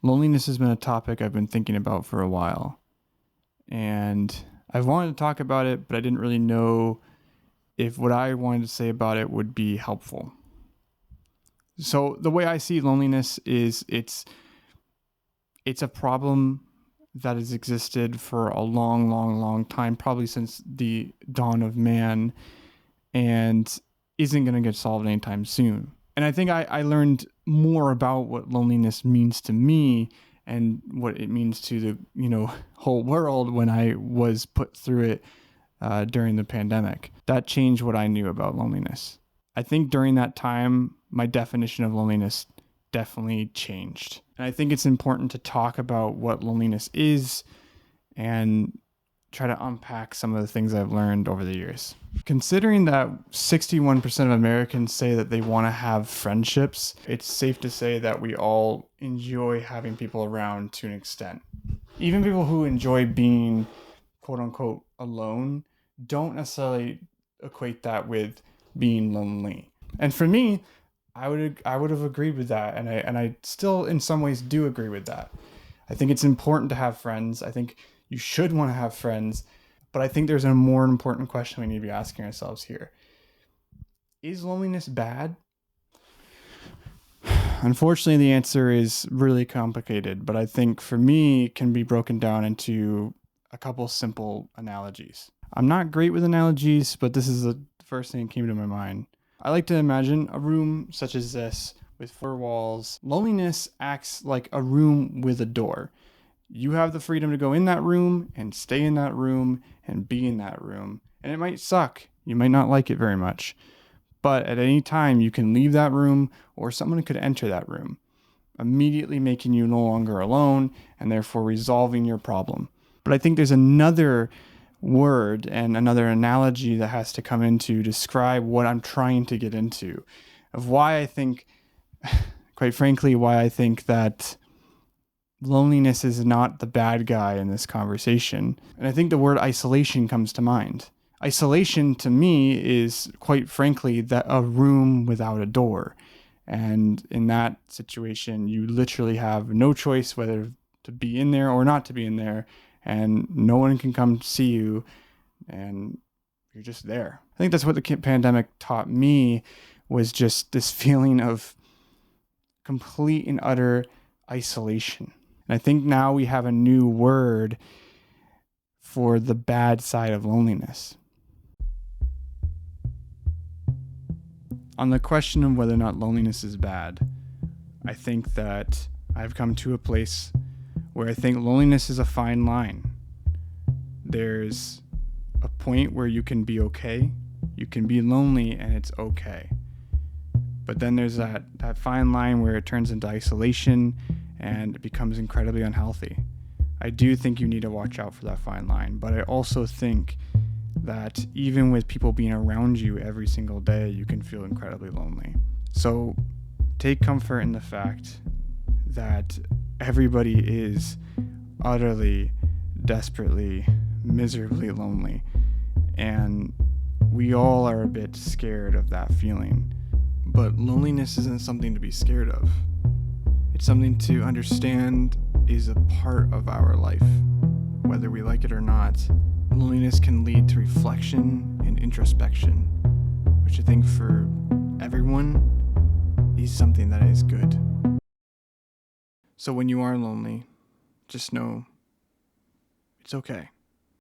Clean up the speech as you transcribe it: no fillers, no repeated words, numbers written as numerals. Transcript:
Loneliness has been a topic I've been thinking about for a while. And I've wanted to talk about it, but I didn't really know if what I wanted to say about it would be helpful. So the way I see loneliness is it's a problem that has existed for a long, long, long time, probably since the dawn of man, and isn't going to get solved anytime soon. And I think I learned more about what loneliness means to me and what it means to the whole world when I was put through it during the pandemic. That changed what I knew about loneliness. I think during that time, my definition of loneliness definitely changed. And I think it's important to talk about what loneliness is and try to unpack some of the things I've learned over the years. Considering that 61% of Americans say that they want to have friendships, it's safe to say that we all enjoy having people around to an extent. Even people who enjoy being quote unquote alone don't necessarily equate that with being lonely. And for me, I would have agreed with that, and I still in some ways do agree with that. I think it's important to have friends. I think you should want to have friends, but I think there's a more important question we need to be asking ourselves here. Is loneliness bad? Unfortunately, the answer is really complicated, but I think for me it can be broken down into a couple simple analogies. I'm not great with analogies, but this is the first thing that came to my mind. I like to imagine a room such as this with four walls. Loneliness acts like a room with a door. You have the freedom to go in that room and stay in that room and be in that room. And it might suck. You might not like it very much. But at any time, you can leave that room or someone could enter that room, immediately making you no longer alone and therefore resolving your problem. But I think there's another word and another analogy that has to come in to describe what I'm trying to get into, of why I think, quite frankly, why I think that loneliness is not the bad guy in this conversation. And I think the word isolation comes to mind. Isolation to me is, quite frankly, that a room without a door. And in that situation, you literally have no choice whether to be in there or not to be in there. And no one can come see you, and you're just there. I think that's what the pandemic taught me, was just this feeling of complete and utter isolation. And I think now we have a new word for the bad side of loneliness. On the question of whether or not loneliness is bad, I think that I've come to a place where I think loneliness is a fine line. There's a point where you can be okay, you can be lonely, and it's okay. But then there's that fine line where it turns into isolation and it becomes incredibly unhealthy. I do think you need to watch out for that fine line, but I also think that even with people being around you every single day, you can feel incredibly lonely. So take comfort in the fact that everybody is utterly, desperately, miserably lonely. And we all are a bit scared of that feeling. But loneliness isn't something to be scared of. It's something to understand is a part of our life, whether we like it or not. Loneliness can lead to reflection and introspection, which I think for everyone is something that is good. So when you are lonely, just know it's okay.